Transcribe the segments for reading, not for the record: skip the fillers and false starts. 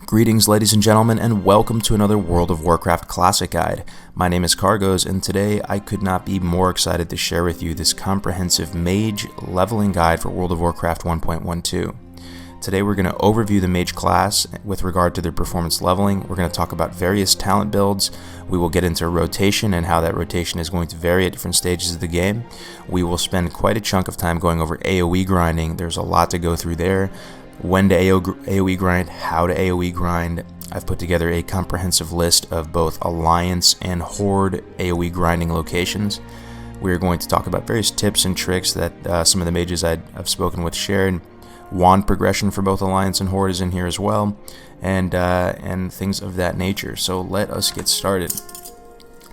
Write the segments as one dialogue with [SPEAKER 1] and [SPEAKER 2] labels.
[SPEAKER 1] Greetings, ladies and gentlemen, and welcome to another World of Warcraft Classic Guide. My name is Cargos, and today I could not be more excited to share with you this comprehensive Mage leveling guide for World of Warcraft 1.12. Today we're going to overview the Mage class with regard to their performance leveling. We're going to talk about various talent builds. We will get into rotation and how that rotation is going to vary at different stages of the game. We will spend quite a chunk of time going over AOE grinding. There's a lot to go through there. When to AOE grind, how to AOE grind. I've put together a comprehensive list of both Alliance and Horde AOE grinding locations. We're going to talk about various tips and tricks that some of the mages I've spoken with shared. Wand progression for both Alliance and Horde is in here as well, and things of that nature. So let us get started.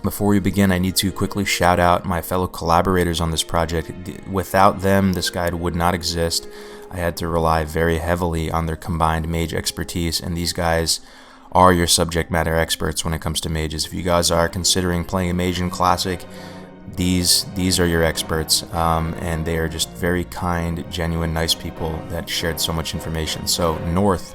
[SPEAKER 1] Before we begin, I need to quickly shout out my fellow collaborators on this project. Without them, this guide would not exist. I had to rely very heavily on their combined mage expertise, and these guys are your subject matter experts when it comes to mages. If you guys are considering playing a mage in Classic, these are your experts, and they are just very kind, genuine, nice people that shared so much information. So North,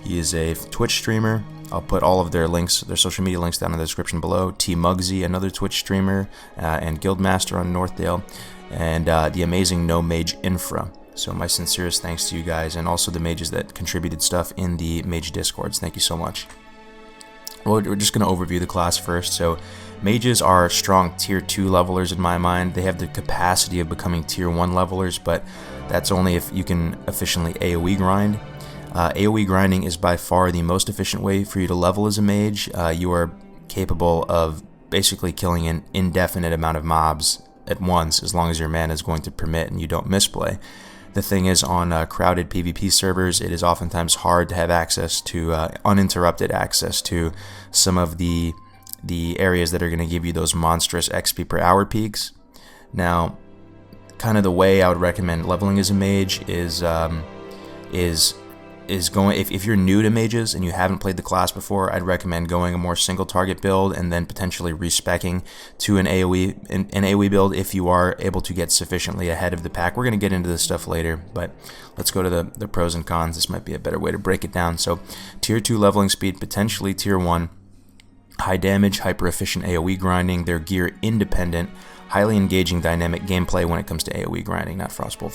[SPEAKER 1] he is a Twitch streamer. I'll put all of their links, their social media links down in the description below. Tmugsy, another Twitch streamer, and Guildmaster on Northdale, and the amazing No Mage Infra. So my sincerest thanks to you guys, and also the mages that contributed stuff in the Mage Discords. Thank you so much. Well, we're just going to overview the class first. So mages are strong tier 2 levelers in my mind. They have the capacity of becoming tier 1 levelers, but that's only if you can efficiently AoE grind. AoE grinding is by far the most efficient way for you to level as a mage. You are capable of basically killing an indefinite amount of mobs at once, as long as your mana is going to permit and you don't misplay. The thing is, on crowded PvP servers, it is oftentimes hard to have access to uninterrupted access to some of the areas that are going to give you those monstrous XP per hour peaks. Now, kind of the way I would recommend leveling as a mage is going, if you're new to mages and you haven't played the class before, I'd recommend going a more single target build and then potentially respeccing to an AoE build if you are able to get sufficiently ahead of the pack. We're going to get into this stuff later, but let's go to the pros and cons. This might be a better way to break it down. So tier 2 leveling speed, potentially tier 1, high damage, hyper efficient AoE grinding, they're gear independent, highly engaging dynamic gameplay when it cohold to AoE grinding, not Frostbolt.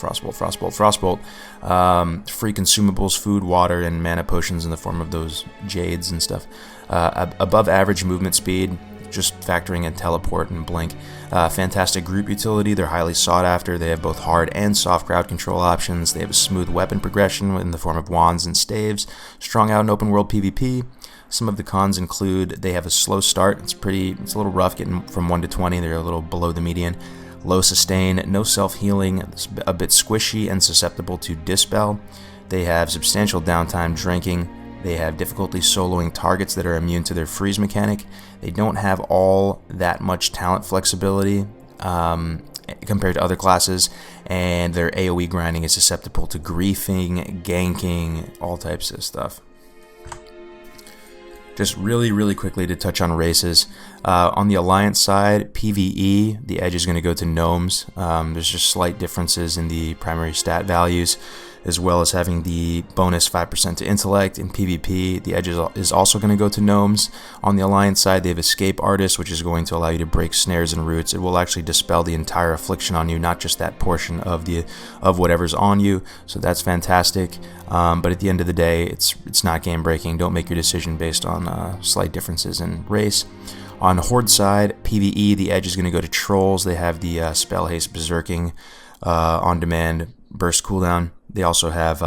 [SPEAKER 1] Free consumables, food, water, and mana potions in the form of those jades and stuff. Above average movement speed, just factoring in teleport and blink. Fantastic group utility, they're highly sought after. They have both hard and soft crowd control options. They have a smooth weapon progression in the form of wands and staves. Strong out in open world PvP. Some of the cons include they have a slow start. It's a little rough getting from 1 to 20. They're a little below the median. Low sustain, no self-healing, it's a bit squishy and susceptible to dispel. They have substantial downtime drinking. They have difficulty soloing targets that are immune to their freeze mechanic. They don't have all that much talent flexibility compared to other classes, and their AoE grinding is susceptible to griefing, ganking, all types of stuff. Just really quickly to touch on races. On the Alliance side, PvE, the edge is going to go to gnomes. There's just slight differences in the primary stat values, as well as having the bonus 5% to intellect. In PvP, the edge is also going to go to gnomes. On the Alliance side, they have Escape Artist, which is going to allow you to break snares and roots. It will actually dispel the entire affliction on you, not just that portion of whatever's on you. So that's fantastic. But at the end of the day, it's not game breaking. Don't make your decision based on slight differences in race. On Horde side, PvE, the edge is going to go to Trolls. They have the Spell Haste Berserking on demand burst cooldown. They also have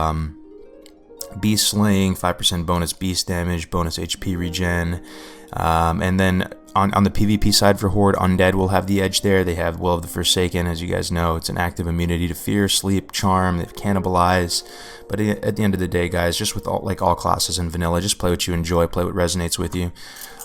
[SPEAKER 1] Beast Slaying, 5% bonus beast damage, bonus HP regen, and then on the PvP side for Horde, Undead will have the edge there. They have Will of the Forsaken, as you guys know. It's an active immunity to fear, sleep, charm. They have Cannibalize. But at the end of the day, guys, just with all classes in vanilla, just play what you enjoy, play what resonates with you.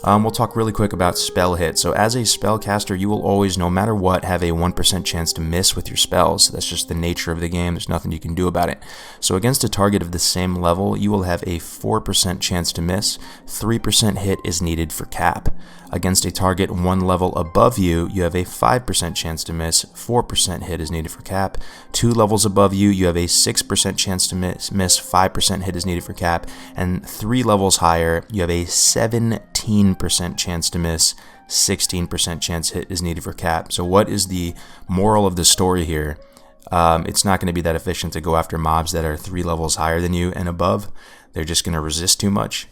[SPEAKER 1] We'll talk really quick about spell hit. So as a spellcaster, you will always, no matter what, have a 1% chance to miss with your spells. That's just the nature of the game. There's nothing you can do about it. So against a target of the same level, you will have a 4% chance to miss. 3% hit is needed for cap. Against against a target 1 level above you, you have a 5% chance to miss, 4% hit is needed for cap. 2 levels above you, you have a 6% chance to miss, 5% hit is needed for cap. And 3 levels higher, you have a 17% chance to miss, 16% chance hit is needed for cap. So what is the moral of the story here? It's not going to be that efficient to go after mobs that are 3 levels higher than you and above. They're just going to resist too much.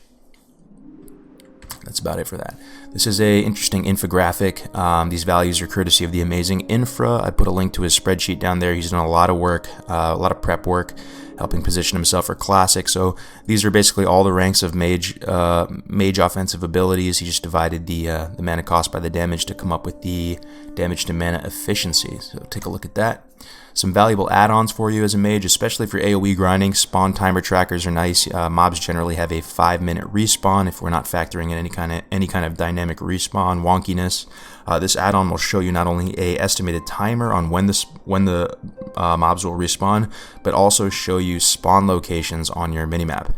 [SPEAKER 1] That's about it for that. This is a interesting infographic. These values are courtesy of the amazing Infra. I put a link to his spreadsheet down there. He's done a lot of work, a lot of prep work, helping position himself for Classic. So these are basically all the ranks of Mage offensive abilities. He just divided the mana cost by the damage to come up with the damage to mana efficiency. So take a look at that. Some valuable add-ons for you as a mage, especially for AOE grinding. Spawn timer trackers are nice. Mobs generally have a 5-minute respawn if we're not factoring in any kind of dynamic respawn wonkiness. This add-on will show you not only a estimated timer on when the mobs will respawn, but also show you spawn locations on your minimap.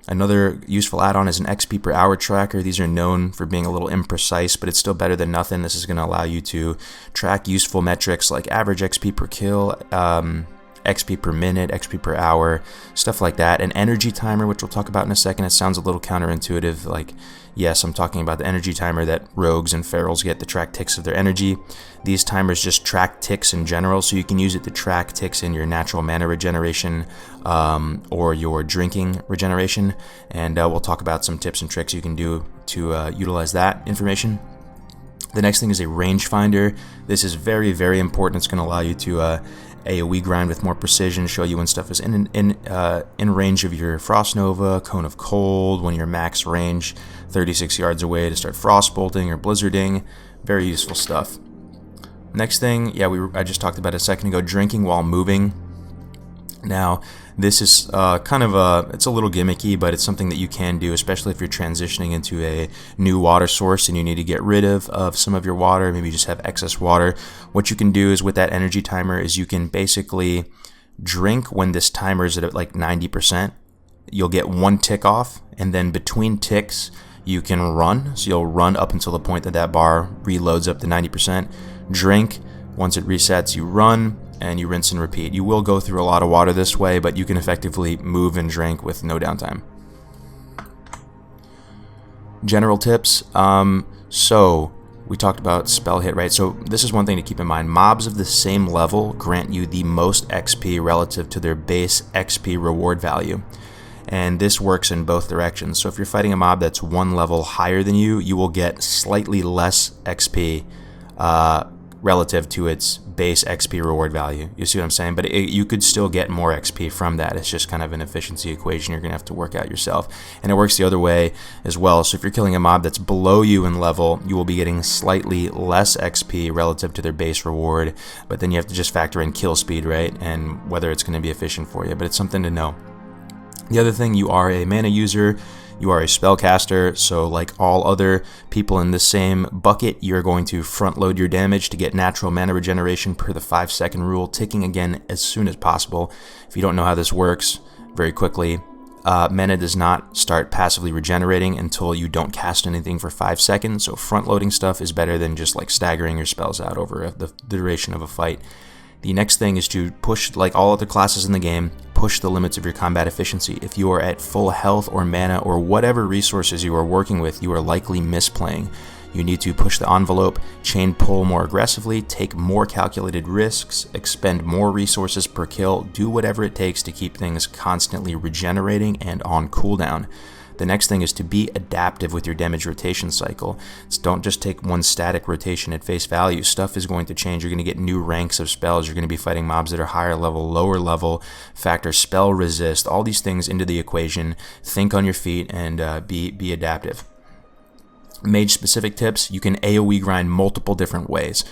[SPEAKER 1] Another useful add-on is an XP per hour tracker. These are known for being a little imprecise, but it's still better than nothing. This is going to allow you to track useful metrics like average XP per kill, XP per minute, XP per hour, stuff like that. An energy timer, which we'll talk about in a second. It sounds a little counterintuitive, like, yes, I'm talking about the energy timer that rogues and ferals get to track ticks of their energy. These timers just track ticks in general, so you can use it to track ticks in your natural mana regeneration or your drinking regeneration, and we'll talk about some tips and tricks you can do to utilize that information. The next thing is a rangefinder. This is very, very important. It's going to allow you to AOE grind with more precision, show you when stuff is in range of your Frost Nova, Cone of Cold, when you're max range 36 yards away to start frost bolting or blizzarding. Very useful stuff. Next thing, I just talked about a second ago, drinking while moving. Now, this is it's a little gimmicky, but it's something that you can do, especially if you're transitioning into a new water source and you need to get rid of some of your water. Maybe you just have excess water. What you can do is with that energy timer is you can basically drink when this timer is at like 90%. You'll get 1 tick off, and then between ticks, you can run. So you'll run up until the point that that bar reloads up to 90%. Drink. Once it resets, you run, and you rinse and repeat. You will go through a lot of water this way, but you can effectively move and drink with no downtime. General tips. So we talked about spell hit, right? So this is one thing to keep in mind. Mobs of the same level grant you the most XP relative to their base XP reward value. And this works in both directions. So if you're fighting a mob that's 1 level higher than you, you will get slightly less XP relative to its base XP reward value. You see what I'm saying? But you could still get more XP from that. It's just kind of an efficiency equation you're going to have to work out yourself. And it works the other way as well. So if you're killing a mob that's below you in level, you will be getting slightly less XP relative to their base reward. But then you have to just factor in kill speed, right? And whether it's going to be efficient for you. But it's something to know. The other thing, you are a mana user. You are a spellcaster, so like all other people in the same bucket, you're going to front load your damage to get natural mana regeneration per the 5-second rule, ticking again as soon as possible. If you don't know how this works, very quickly, mana does not start passively regenerating until you don't cast anything for 5 seconds, so front loading stuff is better than just like staggering your spells out over the duration of a fight. The next thing is to push, like all other classes in the game, push the limits of your combat efficiency. If you are at full health or mana or whatever resources you are working with, you are likely misplaying. You need to push the envelope, chain pull more aggressively, take more calculated risks, expend more resources per kill, do whatever it takes to keep things constantly regenerating and on cooldown. The next thing is to be adaptive with your damage rotation cycle. Don't just take one static rotation at face value. Stuff is going to change. You're going to get new ranks of spells. You're going to be fighting mobs that are higher level, lower level. Factor spell resist, all these things into the equation. Think on your feet and be adaptive. Mage specific tips, you can AoE grind multiple different ways.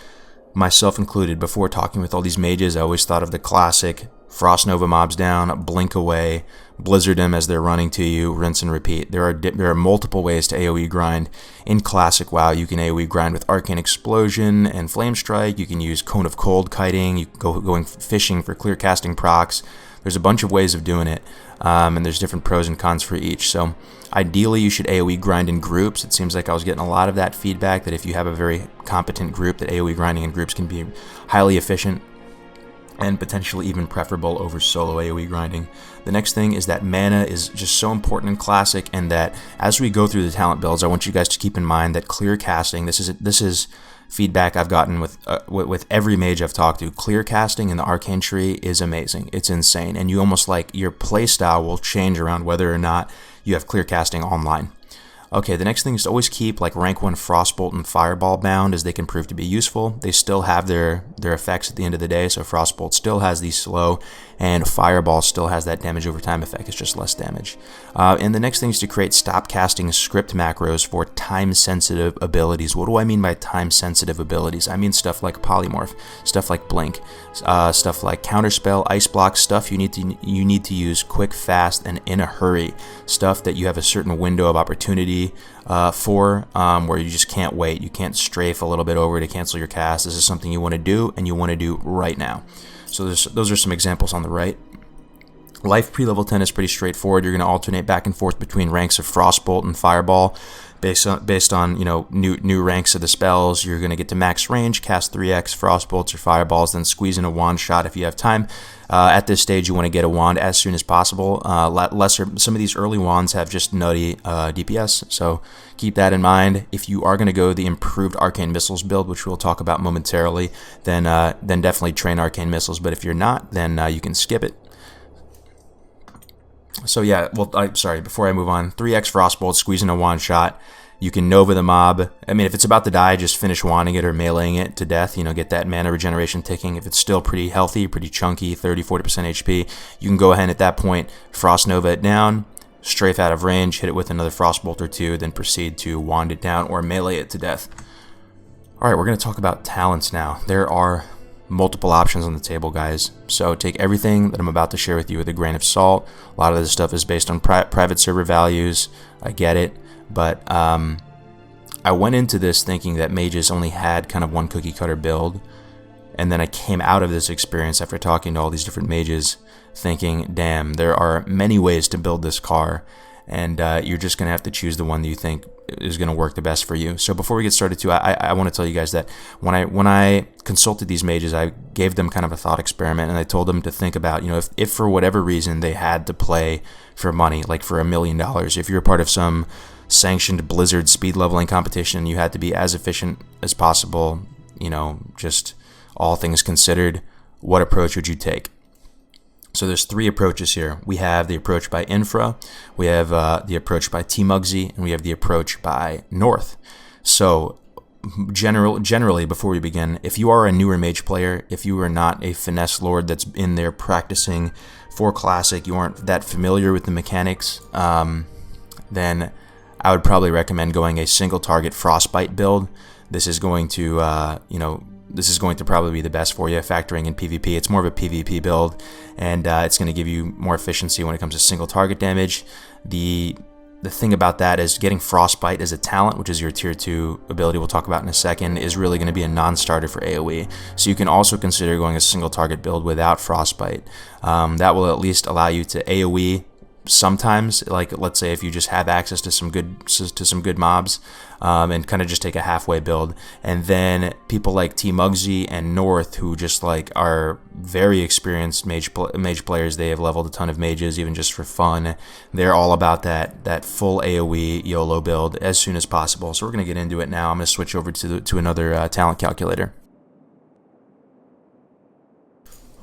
[SPEAKER 1] Myself included, before talking with all these mages, I always thought of the classic Frost Nova mobs down, blink away, blizzard them as they're running to you, rinse and repeat. There are multiple ways to AoE grind. In classic WoW, you can AoE grind with Arcane Explosion and Flame Strike. You can use Cone of Cold kiting, you going fishing for clear casting procs. there's a bunch of ways of doing it, and there's different pros and cons for each. So ideally, you should AoE grind in groups. It seems like I was getting a lot of that feedback, that if you have a very competent group, that AoE grinding in groups can be highly efficient and potentially even preferable over solo AoE grinding. The next thing is that mana is just so important in Classic, and that as we go through the talent builds, I want you guys to keep in mind that clear casting, this is feedback I've gotten with every mage I've talked to. Clear casting in the arcane tree is amazing. It's insane, and you almost like your playstyle will change around whether or not you have clear casting online. Okay, the next thing is to always keep like rank 1 Frostbolt and Fireball bound, as they can prove to be useful. They still have their effects at the end of the day, so Frostbolt still has the slow, and Fireball still has that damage over time effect. It's just less damage. And the next thing is to create stop casting script macros for time-sensitive abilities. What do I mean by time-sensitive abilities? I mean stuff like Polymorph, stuff like Blink, stuff like Counterspell, Ice Block, stuff you need to use quick, fast, and in a hurry. Stuff that you have a certain window of opportunity where you just can't wait. You can't strafe a little bit over to cancel your cast. This is something you want to do, and you want to do right now. So those are some examples on the right. Life pre-level 10 is pretty straightforward. You're going to alternate back and forth between ranks of Frostbolt and Fireball based on new ranks of the spells. You're going to get to max range, cast 3x Frostbolts or Fireballs, then squeeze in a wand shot if you have time. At this stage, you want to get a wand as soon as possible. Some of these early wands have just nutty DPS, so keep that in mind. If you are going to go the improved Arcane Missiles build, which we'll talk about momentarily, then definitely train Arcane Missiles. But if you're not, then you can skip it. So yeah, before I move on, 3x Frostbolt, squeeze in a wand shot. You can Nova the mob. I mean, if it's about to die, just finish wanding it or meleeing it to death, get that mana regeneration ticking. If it's still pretty healthy, pretty chunky, 30-40% HP, you can go ahead at that point, Frost Nova it down, strafe out of range, hit it with another Frostbolt or two, then proceed to wand it down or melee it to death. Alright, we're going to talk about talents now. There are multiple options on the table, guys. So take everything that I'm about to share with you with a grain of salt. A lot of this stuff is based on private server values. I get it. But I went into this thinking that mages only had kind of one cookie cutter build, and then I came out of this experience after talking to all these different mages thinking, damn, there are many ways to build this car, and you're just going to have to choose the one that you think is going to work the best for you. So before we get started too, I want to tell you guys that when I consulted these mages, I gave them kind of a thought experiment, and I told them to think about, if for whatever reason they had to play for money, like for $1 million, if you're part of some sanctioned Blizzard speed leveling competition, you had to be as efficient as possible, just all things considered, what approach would you take? So there's 3 approaches here. We have the approach by Infra, we have the approach by Tmugsy, and we have the approach by North. So generally, before we begin, if you are a newer mage player, if you are not a finesse lord that's in there practicing for Classic, you aren't that familiar with the mechanics, then I would probably recommend going a single target Frostbite build. This is going to, probably be the best for you, factoring in PvP. It's more of a PvP build, and it's going to give you more efficiency when it comes to single target damage. The thing about that is getting Frostbite as a talent, which is your tier 2 ability we'll talk about in a second, is really going to be a non-starter for AoE. So you can also consider going a single target build without Frostbite. That will at least allow you to AoE sometimes, like let's say if you just have access to some good mobs, and kind of just take a halfway build. And then people like Tmugsy and North, who just like are very experienced mage players, they have leveled a ton of mages even just for fun. They're all about that full AoE YOLO build as soon as possible. So we're gonna get into it now. I'm gonna switch over to another talent calculator.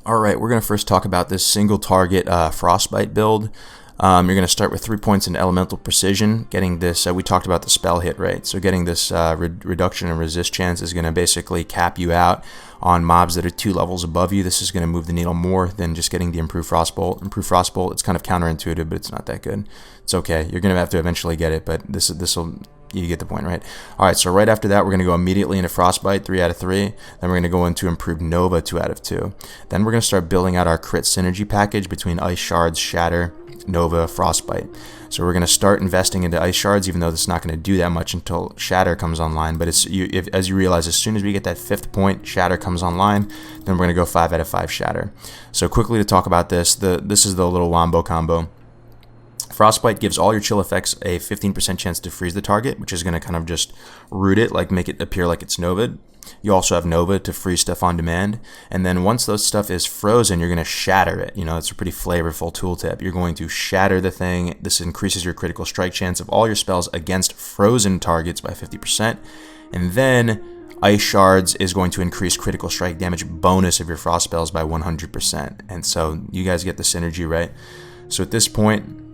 [SPEAKER 1] Alright, we're going to first talk about this single target Frostbite build. You're going to start with 3 points in elemental precision. Getting this, we talked about the spell hit rate, so getting this reduction in resist chance is going to basically cap you out on mobs that are 2 levels above you. This is going to move the needle more than just getting the improved Frostbolt. Improved Frostbolt, it's kind of counterintuitive, but it's not that good. It's okay. You're going to have to eventually get it, but this will... You get the point, right? Alright, so right after that, we're going to go immediately into Frostbite, 3 out of 3. Then we're going to go into Improved Nova, 2 out of 2. Then we're going to start building out our crit synergy package between Ice Shards, Shatter, Nova, Frostbite. So we're going to start investing into ice shards, even though this is not going to do that much until shatter comes online. But as you realize, as soon as we get that 5th point, shatter comes online, then we're going to go 5 out of 5 shatter. So quickly to talk about this, this is the little wombo combo. Frostbite gives all your chill effects a 15% chance to freeze the target, which is going to kind of just root it, like make it appear like it's Nova. You also have Nova to freeze stuff on demand. And then once those stuff is frozen, you're going to shatter it. You know, it's a pretty flavorful tooltip. You're going to shatter the thing. This increases your critical strike chance of all your spells against frozen targets by 50%. And then Ice Shards is going to increase critical strike damage bonus of your frost spells by 100%. And so you guys get the synergy, right? So at this point,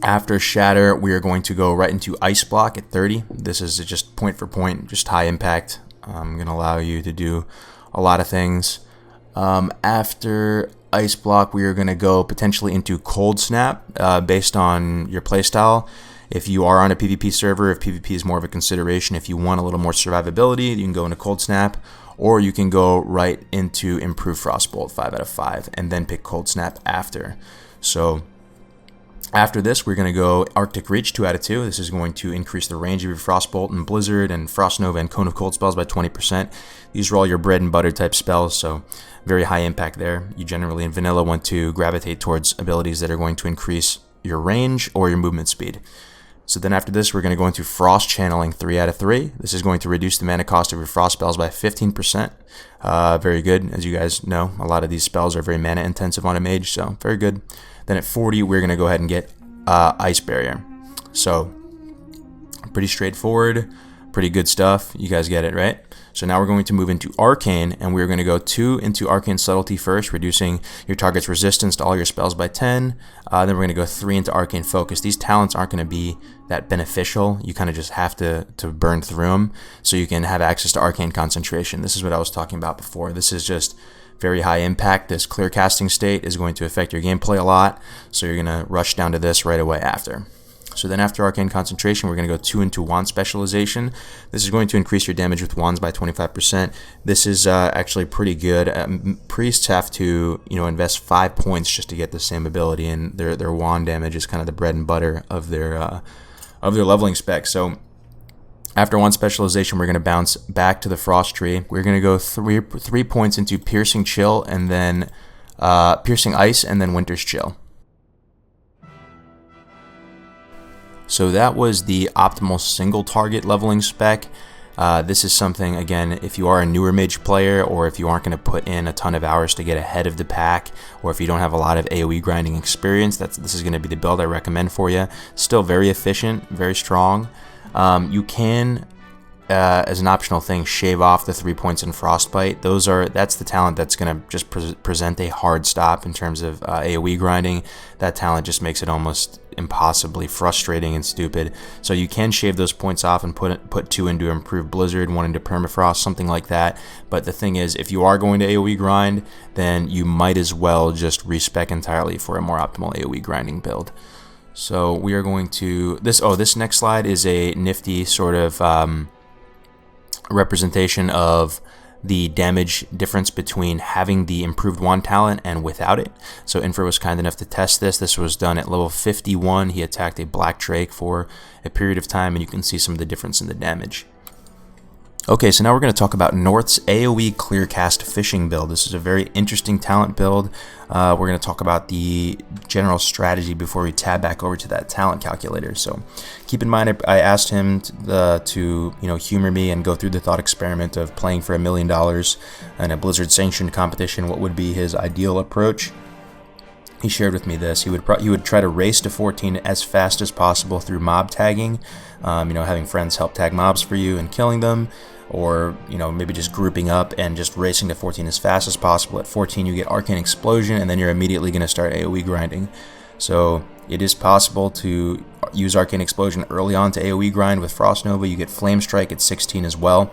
[SPEAKER 1] after Shatter, we are going to go right into Ice Block at 30. This is just point for point, just high impact. I'm going to allow you to do a lot of things. After Ice Block, we are going to go potentially into Cold Snap based on your playstyle. If you are on a PvP server, if PvP is more of a consideration, if you want a little more survivability, you can go into Cold Snap, or you can go right into Improve Frostbolt 5 out of 5 and then pick Cold Snap after. So after this, we're going to go Arctic Reach 2 out of 2. This is going to increase the range of your Frostbolt and Blizzard and Frost Nova and Cone of Cold spells by 20%. These are all your bread and butter type spells, so very high impact there. You generally in vanilla want to gravitate towards abilities that are going to increase your range or your movement speed. So then after this, we're going to go into Frost Channeling 3 out of 3. This is going to reduce the mana cost of your Frost spells by 15%. Very good. As you guys know, a lot of these spells are very mana intensive on a mage, so very good. Then at 40, we're going to go ahead and get Ice Barrier. So pretty straightforward, pretty good stuff. You guys get it, right? So now we're going to move into Arcane, and we're going to go 2 into Arcane Subtlety first, reducing your target's resistance to all your spells by 10. Then we're going to go 3 into Arcane Focus. These talents aren't going to be that beneficial. You kind of just have to burn through them so you can have access to Arcane Concentration. This is what I was talking about before. This is just very high impact. This clear casting state is going to affect your gameplay a lot, so you're going to rush down to this right away after. So then after Arcane Concentration, we're going to go 2 into Wand Specialization. This is going to increase your damage with wands by 25%. This is actually pretty good. Priests have to, invest 5 points just to get the same ability, and their wand damage is kind of the bread and butter of their leveling spec. So after Wand Specialization, we're going to bounce back to the Frost Tree. We're going to go 3 points into Piercing Chill, and then Piercing Ice, and then Winter's Chill. So that was the optimal single target leveling spec. This is something, again, if you are a newer mage player, or if you aren't going to put in a ton of hours to get ahead of the pack, or if you don't have a lot of AOE grinding experience, this is going to be the build I recommend for you. Still very efficient, very strong. You can, as an optional thing, shave off the 3 points in Frostbite. That's the talent that's going to just present a hard stop in terms of AOE grinding. That talent just makes it almost impossibly frustrating and stupid. So you can shave those points off and put 2 into Improved Blizzard, 1 into Permafrost, something like that. But the thing is, if you are going to AOE grind, then you might as well just respec entirely for a more optimal AOE grinding build. So we are going to this next slide is a nifty sort of representation of the damage difference between having the improved wand talent and without it. So Infra was kind enough to test this. This was done at level 51. He attacked a Black Drake for a period of time, and you can see some of the difference in the damage. Okay, so now we're going to talk about North's AOE Clearcast Fishing build. This is a very interesting talent build. We're going to talk about the general strategy before we tab back over to that talent calculator. So keep in mind, I asked him to humor me and go through the thought experiment of playing for $1 million in a Blizzard sanctioned competition. What would be his ideal approach? He shared with me this. He would try to race to 14 as fast as possible through mob tagging, having friends help tag mobs for you and killing them, or maybe just grouping up and just racing to 14 as fast as possible. At 14 you get Arcane Explosion, and then you're immediately going to start AoE grinding. So it is possible to use Arcane Explosion early on to AoE grind with Frost Nova. You get Flame Strike at 16 as well.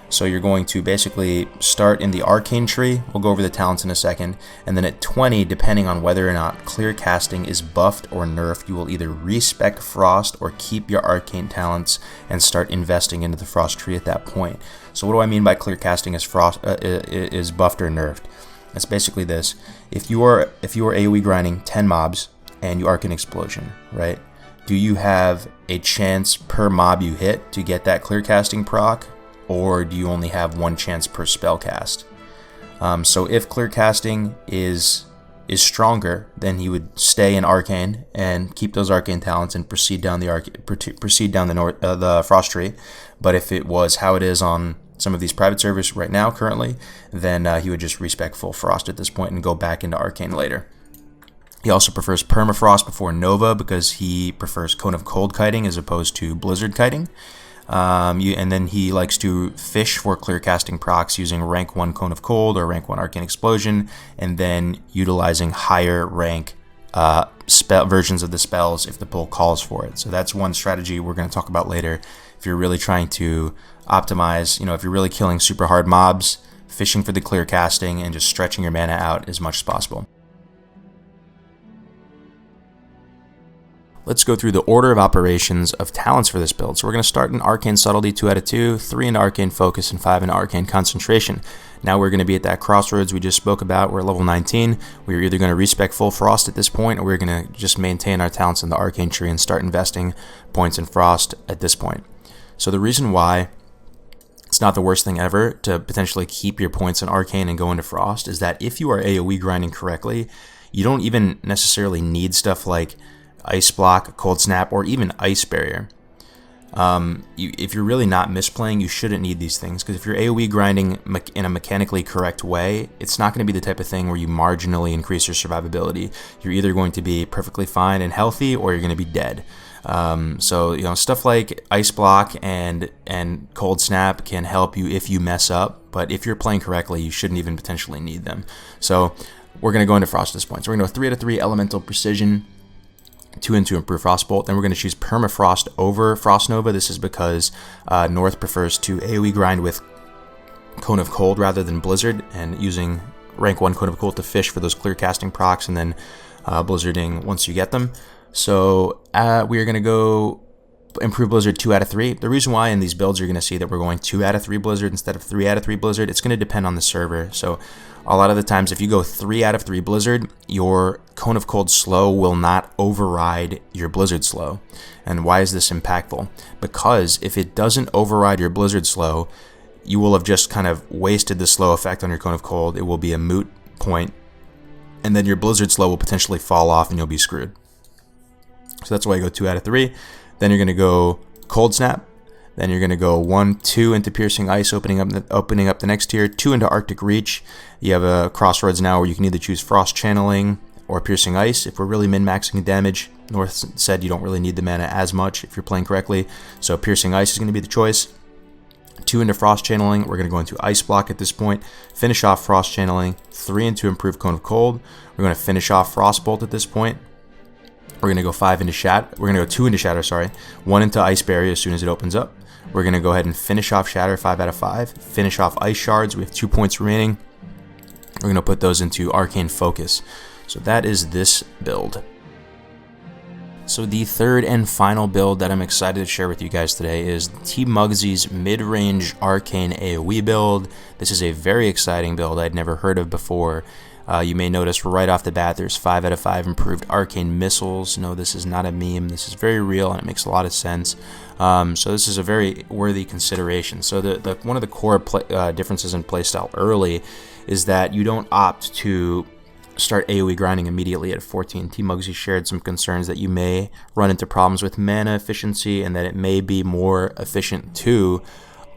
[SPEAKER 1] So you're going to basically start in the Arcane tree. We'll go over the talents in a second. And then at 20, depending on whether or not clear casting is buffed or nerfed, you will either respec Frost or keep your Arcane talents and start investing into the Frost tree at that point. So what do I mean by clear casting is buffed or nerfed? It's basically this. If you are AoE grinding 10 mobs and you Arcane Explosion, right? do you have a chance per mob you hit to get that clear casting proc, or do you only have one chance per spell cast? So if clear casting is stronger, then he would stay in arcane and keep those arcane talents and proceed down the frost tree. But if it was how it is on some of these private servers right now currently, then he would just respec full frost at this point and go back into arcane later. He also prefers permafrost before nova because he prefers cone of cold kiting as opposed to blizzard kiting. And then he likes to fish for clear casting procs using rank 1 Cone of Cold or rank 1 Arcane Explosion, and then utilizing higher rank versions of the spells if the pull calls for it. So that's one strategy we're going to talk about later. If you're really trying to optimize, if you're really killing super hard mobs, fishing for the clear casting and just stretching your mana out as much as possible. Let's go through the order of operations of talents for this build. So we're going to start in Arcane Subtlety 2 out of 2, 3 into Arcane Focus, and 5 into Arcane Concentration. Now we're going to be at that crossroads we just spoke about. We're at level 19. We're either going to respec full Frost at this point, or we're going to just maintain our talents in the Arcane tree and start investing points in Frost at this point. So the reason why it's not the worst thing ever to potentially keep your points in Arcane and go into Frost is that if you are AoE grinding correctly, you don't even necessarily need stuff like Ice Block, Cold Snap, or even Ice Barrier. If you're really not misplaying, you shouldn't need these things, because if you're AoE grinding in a mechanically correct way, it's not going to be the type of thing where you marginally increase your survivability. You're either going to be perfectly fine and healthy, or you're going to be dead. So stuff like Ice Block and Cold Snap can help you if you mess up, but if you're playing correctly, you shouldn't even potentially need them. So we're going to go into Frost at this point. So we're going to go 3 out of 3 Elemental Precision, 2 into Improved Frostbolt. Then we're going to choose Permafrost over Frost Nova. This is because North prefers to AoE grind with Cone of Cold rather than Blizzard, and using rank 1 Cone of Cold to fish for those clear casting procs, and then Blizzarding once you get them. So we are going to go Improve Blizzard 2 out of 3. The reason why in these builds you're going to see that we're going 2 out of 3 Blizzard instead of 3 out of 3 Blizzard, it's going to depend on the server. So a lot of the times if you go 3 out of 3 Blizzard, your Cone of Cold slow will not override your Blizzard slow. And why is this impactful? Because if it doesn't override your Blizzard slow, you will have just kind of wasted the slow effect on your Cone of Cold. It will be a moot point, and then your Blizzard slow will potentially fall off and you'll be screwed. So that's why you go 2 out of 3. Then you're going to go Cold Snap. Then you're going to go 1, 2 into Piercing Ice, opening up the next tier. 2 into Arctic Reach. You have a crossroads now where you can either choose Frost Channeling or Piercing Ice. If we're really min-maxing damage, North said you don't really need the mana as much if you're playing correctly. So Piercing Ice is going to be the choice. 2 into Frost Channeling. We're going to go into Ice Block at this point. Finish off Frost Channeling. 3 into Improved Cone of Cold. We're going to finish off Frostbolt at this point. We're going to go 5 into Shatter. We're going to go 2 into Shatter, sorry. 1 into Ice Barrier as soon as it opens up. We're going to go ahead and finish off Shatter, 5 out of 5. Finish off Ice Shards. We have 2 points remaining. We're going to put those into Arcane Focus. So that is this build. So the third and final build that I'm excited to share with you guys today is Tmugsy's mid-range Arcane AoE build. This is a very exciting build I'd never heard of before. You may notice right off the bat there's 5 out of 5 improved arcane missiles. No, this is not a meme. This is very real and it makes a lot of sense. So this is a very worthy consideration. So one of the core differences in playstyle early is that you don't opt to start AoE grinding immediately at 14. Tmugsy shared some concerns that you may run into problems with mana efficiency and that it may be more efficient to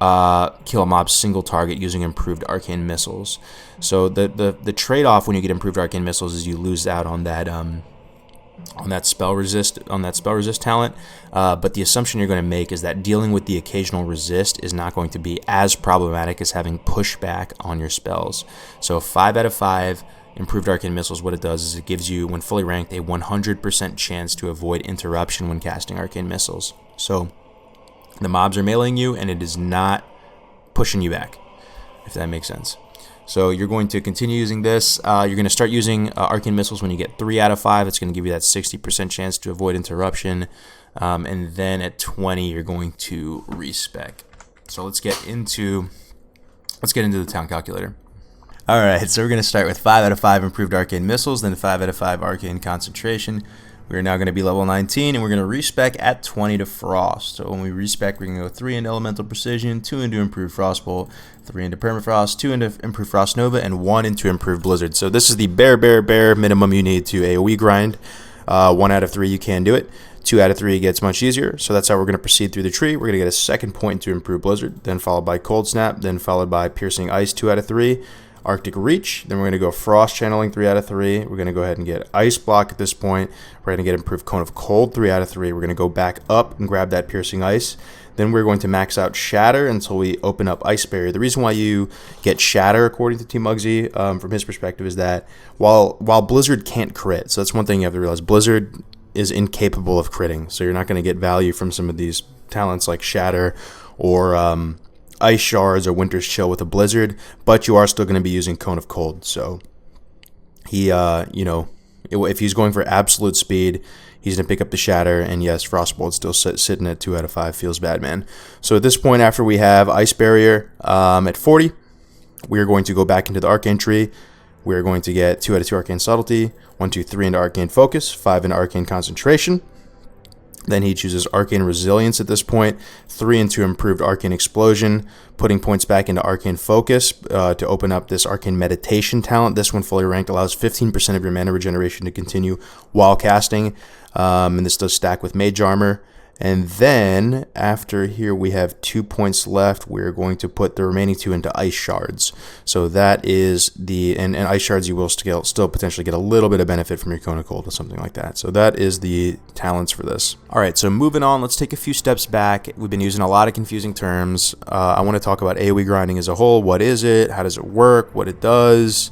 [SPEAKER 1] kill a mob single target using improved arcane missiles. So the trade-off when you get improved arcane missiles is you lose out on that spell resist talent. But the assumption you're going to make is that dealing with the occasional resist is not going to be as problematic as having pushback on your spells. So 5 out of 5 improved arcane missiles, what it does is it gives you, when fully ranked, a 100% chance to avoid interruption when casting arcane missiles. So the mobs are meleeing you and it is not pushing you back, if that makes sense. So you're going to continue using this. You're going to start using arcane missiles when you get 3 out of 5. It's going to give you that 60% chance to avoid interruption. And then at 20, you're going to respec. So let's get into the town calculator. All right, so we're going to start with 5 out of 5 improved arcane missiles, then 5 out of 5 arcane concentration. We're now going to be level 19, and we're going to respec at 20 to Frost. So when we respec, we're going to go 3 into Elemental Precision, 2 into Improved Frostbolt, 3 into Permafrost, 2 into Improved Frost Nova, and 1 into Improved Blizzard. So this is the bare minimum you need to AoE grind. 1 out of 3 you can do it. 2 out of 3 gets much easier. So that's how we're going to proceed through the tree. We're going to get a second point to Improved Blizzard, then followed by Cold Snap, then followed by Piercing Ice 2 out of 3. Arctic Reach, then we're going to go Frost Channeling 3 out of 3. We're going to go ahead and get Ice Block at this point. We're going to get Improved Cone of Cold 3 out of 3. We're going to go back up and grab that Piercing Ice. Then we're going to max out Shatter until we open up Ice Barrier. The reason why you get Shatter, according to Tmugsy, from his perspective, is that while Blizzard can't crit, so that's one thing you have to realize, Blizzard is incapable of critting, so you're not going to get value from some of these talents like Shatter or Ice Shards or Winter's Chill with a Blizzard, but you are still going to be using Cone of Cold. So he, if he's going for absolute speed, he's going to pick up the Shatter, and yes, Frostbolt still sitting at 2 out of 5. Feels bad, man. So at this point, after we have Ice Barrier at 40, we are going to go back into the Arcane tree. We are going to get 2 out of 2 Arcane Subtlety, 1, 2, 3 into Arcane Focus, 5 into Arcane Concentration. Then he chooses Arcane Resilience at this point, 3 into Improved Arcane Explosion, putting points back into Arcane Focus to open up this Arcane Meditation talent. This one, fully ranked, allows 15% of your mana regeneration to continue while casting, and this does stack with Mage Armor. And then, after here, we have 2 points left. We're going to put the remaining 2 into Ice Shards. So that is the... And Ice Shards, you will still potentially get a little bit of benefit from your Cone of Cold or something like that. So that is the talents for this. Alright, so moving on, let's take a few steps back. We've been using a lot of confusing terms. I want to talk about AoE grinding as a whole. What is it? How does it work? What it does?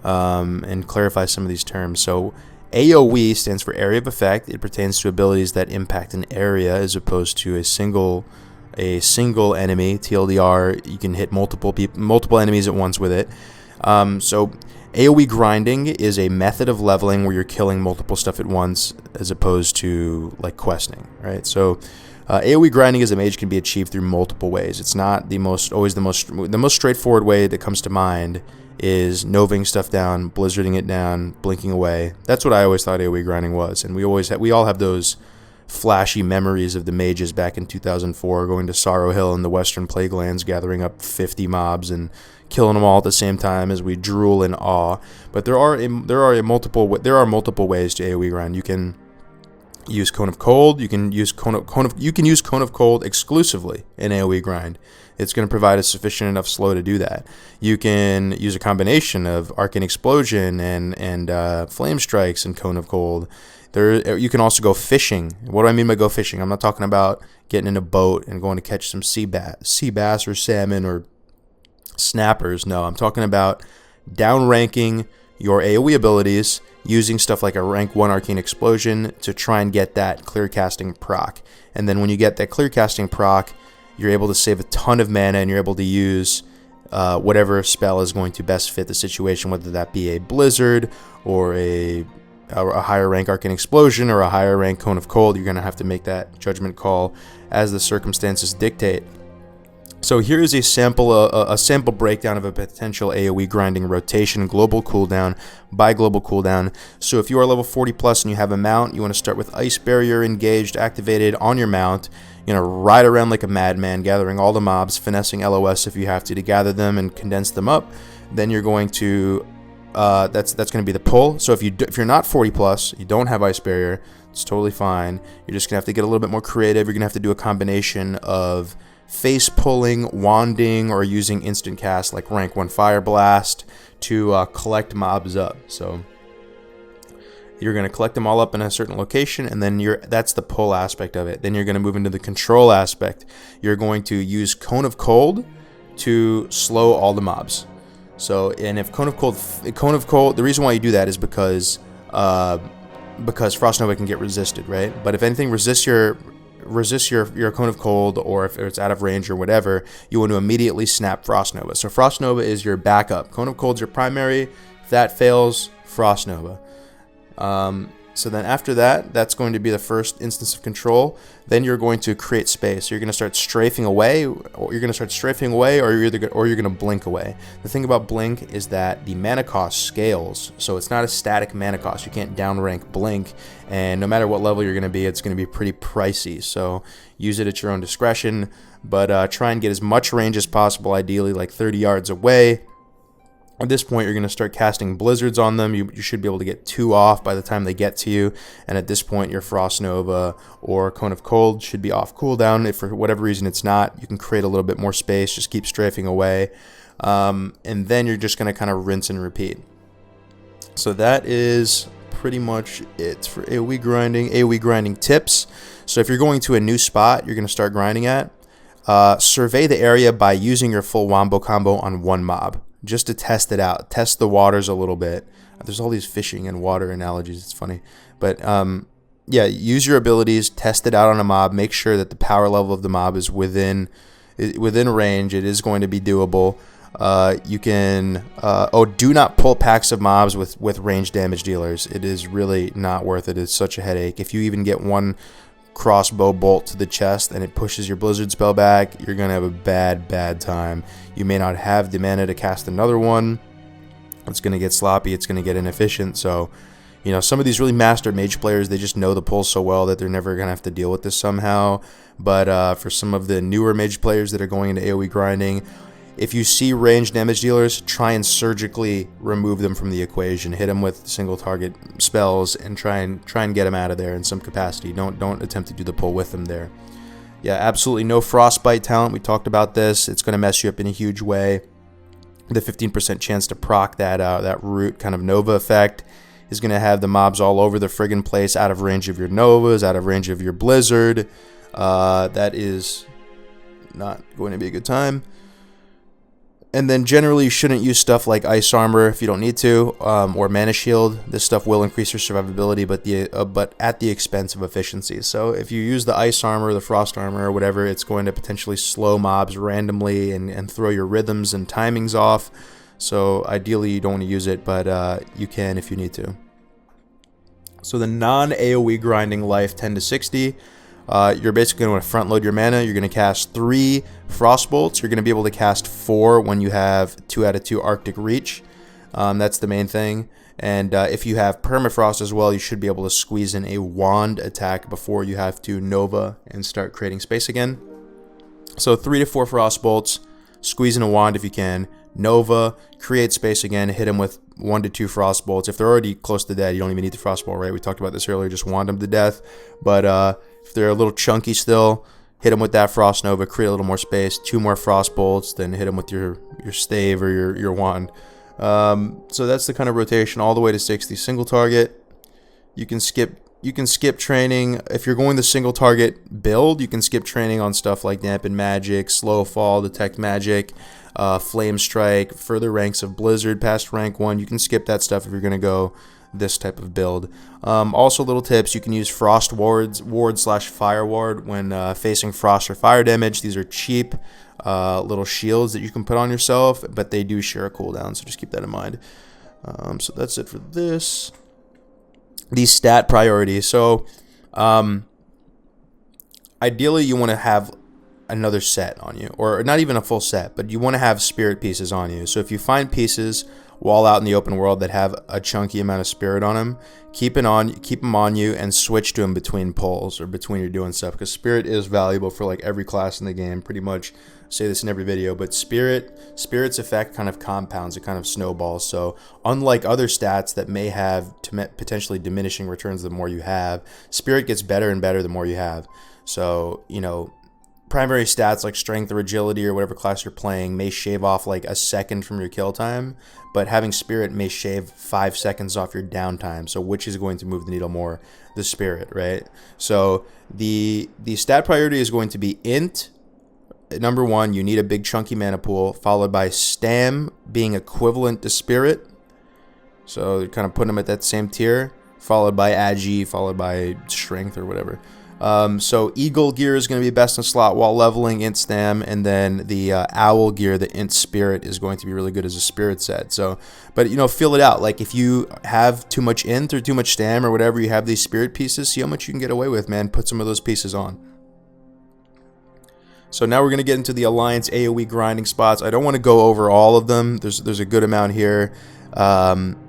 [SPEAKER 1] And clarify some of these terms. So AoE stands for Area of Effect. It pertains to abilities that impact an area as opposed to a single enemy. TLDR, you can hit multiple enemies at once with it. So AoE grinding is a method of leveling where you're killing multiple stuff at once as opposed to like questing, right? So AoE grinding as a mage can be achieved through multiple ways. It's not the most straightforward way that comes to mind is Novaing stuff down, blizzarding it down, blinking away. That's what I always thought AoE grinding was, and we all have those flashy memories of the mages back in 2004 going to Sorrow Hill in the Western Plaguelands, gathering up 50 mobs and killing them all at the same time as we drool in awe. But there are multiple ways to AoE grind. You can use Cone of Cold. You can use Cone of Cold exclusively in AoE grind. It's going to provide a sufficient enough slow to do that. You can use a combination of Arcane Explosion and Flame Strikes and Cone of Cold. You can also go fishing. What do I mean by go fishing? I'm not talking about getting in a boat and going to catch some sea bass or salmon or snappers. No, I'm talking about downranking your AoE abilities using stuff like a rank 1 Arcane Explosion to try and get that clear casting proc. And then when you get that clear casting proc, you're able to save a ton of mana, and you're able to use whatever spell is going to best fit the situation, whether that be a Blizzard or a higher rank Arcane Explosion or a higher rank Cone of Cold. You're going to have to make that judgment call as the circumstances dictate. So here is a sample breakdown of a potential AoE grinding rotation, global cooldown by global cooldown. So if you are level 40 plus and you have a mount, you want to start with Ice Barrier engaged, activated on your mount. You're going to ride around like a madman, gathering all the mobs, finessing LOS if you have to gather them and condense them up. Then you're going to that's going to be the pull. So if you're not 40 plus, you don't have Ice Barrier, it's totally fine. You're just going to have to get a little bit more creative. You're going to have to do a combination of face pulling, wanding, or using instant cast like rank 1 Fire Blast to collect mobs up. So you're going to collect them all up in a certain location, and then that's the pull aspect of it. Then you're going to move into the control aspect. You're going to use Cone of Cold to slow all the mobs. So, and if Cone of Cold, the reason why you do that is because Frost Nova can get resisted, right? But if anything resists your Cone of Cold, or if it's out of range or whatever, you want to immediately snap Frost Nova. So Frost Nova is your backup. Cone of Cold is your primary. If that fails, Frost Nova. So then after that, that's going to be the first instance of control. Then you're going to create space. You're going to start strafing away, or you're going to blink away. The thing about blink is that the mana cost scales, so it's not a static mana cost. You can't downrank blink, and no matter what level you're going to be, it's going to be pretty pricey. So use it at your own discretion, but try and get as much range as possible, ideally like 30 yards away. At this point, you're going to start casting blizzards on them. You should be able to get 2 off by the time they get to you. And at this point, your Frost Nova or Cone of Cold should be off cooldown. If for whatever reason it's not, you can create a little bit more space. Just keep strafing away. And then you're just going to kind of rinse and repeat. So that is pretty much it for AoE grinding. AoE grinding tips. So if you're going to a new spot you're going to start grinding at, survey the area by using your full wombo combo on one mob, just to test it out, test the waters a little bit. There's all these fishing and water analogies, it's funny. But yeah, use your abilities, test it out on a mob, make sure that the power level of the mob is within range. It is going to be doable. You can, do not pull packs of mobs with range damage dealers. It is really not worth it. It's such a headache. If you even get one crossbow bolt to the chest and it pushes your blizzard spell back, you're gonna have a bad time. You may not have the mana to cast another one. It's gonna get sloppy, it's gonna get inefficient. So you know, some of these really master mage players, they just know the pull so well that they're never gonna have to deal with this somehow. But for some of the newer mage players that are going into AoE grinding, if you see ranged damage dealers, try and surgically remove them from the equation. Hit them with single target spells and try and get them out of there in some capacity. Don't attempt to do the pull with them there. Yeah, absolutely no frostbite talent. We talked about this. It's going to mess you up in a huge way. The 15% chance to proc that root kind of Nova effect is going to have the mobs all over the friggin' place, out of range of your Novas, out of range of your Blizzard. That is not going to be a good time. And then generally you shouldn't use stuff like Ice Armor if you don't need to, or Mana Shield. This stuff will increase your survivability, but at the expense of efficiency. So if you use the Ice Armor, the Frost Armor, or whatever, it's going to potentially slow mobs randomly and throw your rhythms and timings off. So ideally you don't want to use it, but you can if you need to. So the non-AoE grinding life 10 to 60. You're basically going to want to front load your mana. You're going to cast 3 Frost Bolts. You're going to be able to cast 4 when you have 2 out of 2 Arctic Reach. That's the main thing. And if you have Permafrost as well, you should be able to squeeze in a Wand attack before you have to Nova and start creating space again. So 3 to 4 Frost Bolts, squeeze in a Wand if you can, Nova, create space again, hit them with 1 to 2 Frost Bolts. If they're already close to dead, you don't even need the Frost Bolt, right? We talked about this earlier, just wand them to death. But if they're a little chunky still, hit them with that Frost Nova, create a little more space, 2 more Frost Bolts, then hit them with your stave or your wand. So that's the kind of rotation all the way to 60. Single target, you can skip training. If you're going the single target build, you can skip training on stuff like Dampen Magic, Slow Fall, Detect Magic, Flame Strike, further ranks of Blizzard past rank 1. You can skip that stuff if you're going to go this type of build. Also, little tips: you can use Frost ward / Fire Ward when facing frost or fire damage. These are cheap little shields that you can put on yourself, but they do share a cooldown, so just keep that in mind. So that's it for this. These stat priorities. So ideally you want to have another set on you, or not even a full set, but you want to have spirit pieces on you. So if you find pieces while out in the open world that have a chunky amount of spirit on them, keep them on you and switch to them between pulls or between you're doing stuff, because spirit is valuable for like every class in the game. Pretty much say this in every video, but spirit's effect kind of compounds, it kind of snowballs. So unlike other stats that may have potentially diminishing returns the more you have, spirit gets better and better the more you have. So, you know, primary stats like strength or agility or whatever class you're playing may shave off like a second from your kill time, but having spirit may shave 5 seconds off your downtime. So which is going to move the needle more? The spirit, right? So the stat priority is going to be int. Number 1, you need a big chunky mana pool, followed by stam being equivalent to spirit. So you're kind of putting them at that same tier, followed by agi, followed by strength or whatever. So Eagle gear is going to be best in slot while leveling int stam, and then the Owl gear, the int spirit, is going to be really good as a spirit set. So, but you know, feel it out. Like if you have too much int or too much stam or whatever, you have these spirit pieces. See how much you can get away with, man. Put some of those pieces on. So now we're going to get into the Alliance AOE grinding spots. I don't want to go over all of them. There's a good amount here.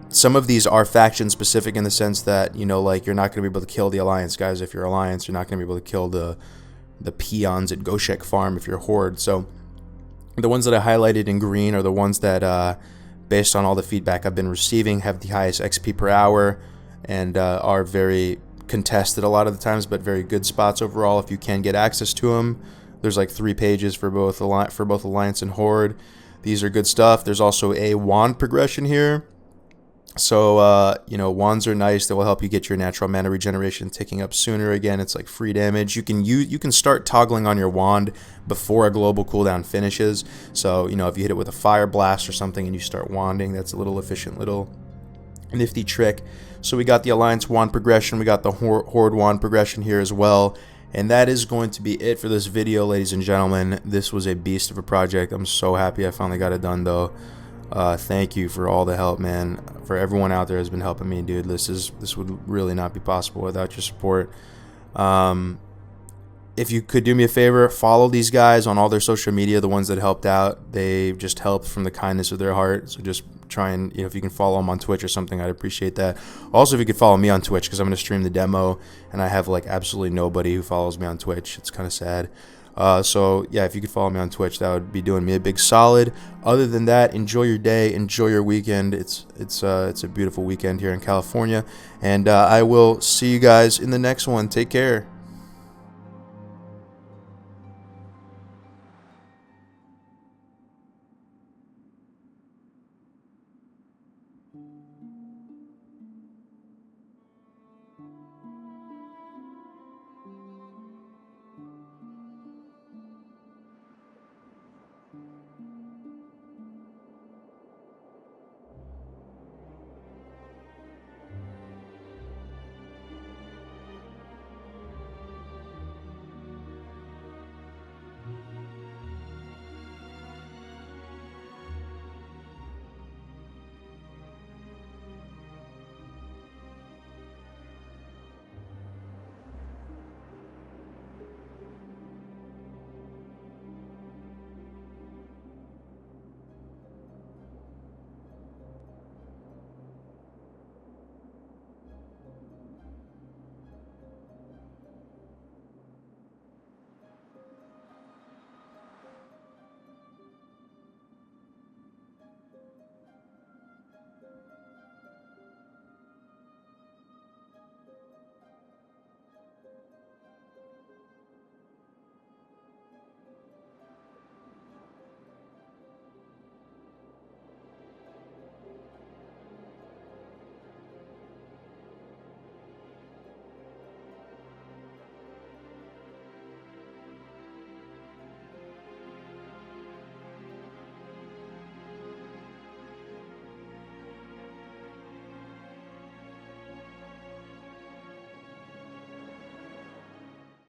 [SPEAKER 1] Some of these are faction specific in the sense that, you know, like you're not going to be able to kill the Alliance guys if you're Alliance. You're not going to be able to kill the peons at Goshek Farm if you're Horde. So the ones that I highlighted in green are the ones that, based on all the feedback I've been receiving, have the highest XP per hour and are very contested a lot of the times, but very good spots overall if you can get access to them. There's like 3 pages for both Alliance and Horde. These are good stuff. There's also a wand progression here. So, you know, wands are nice. They will help you get your natural mana regeneration ticking up sooner. Again, it's like free damage. You can start toggling on your wand before a global cooldown finishes. So, you know, if you hit it with a fire blast or something and you start wanding, that's a little efficient, little nifty trick. So we got the Alliance wand progression. We got the Horde wand progression here as well. And that is going to be it for this video, ladies and gentlemen. This was a beast of a project. I'm so happy I finally got it done, though. Thank you for all the help, man. For everyone out there has been helping me, dude. This would really not be possible without your support. If you could do me a favor, follow these guys on all their social media, the ones that helped out. They just helped from the kindness of their heart. So just try and, you know, if you can follow them on Twitch or something, I'd appreciate that. Also, if you could follow me on Twitch, because I'm going to stream the demo, and I have like absolutely nobody who follows me on Twitch. It's kind of sad. So yeah, if you could follow me on Twitch, that would be doing me a big solid. Other than that, enjoy your day, enjoy your weekend. It's a beautiful weekend here in California, and I will see you guys in the next one. Take care.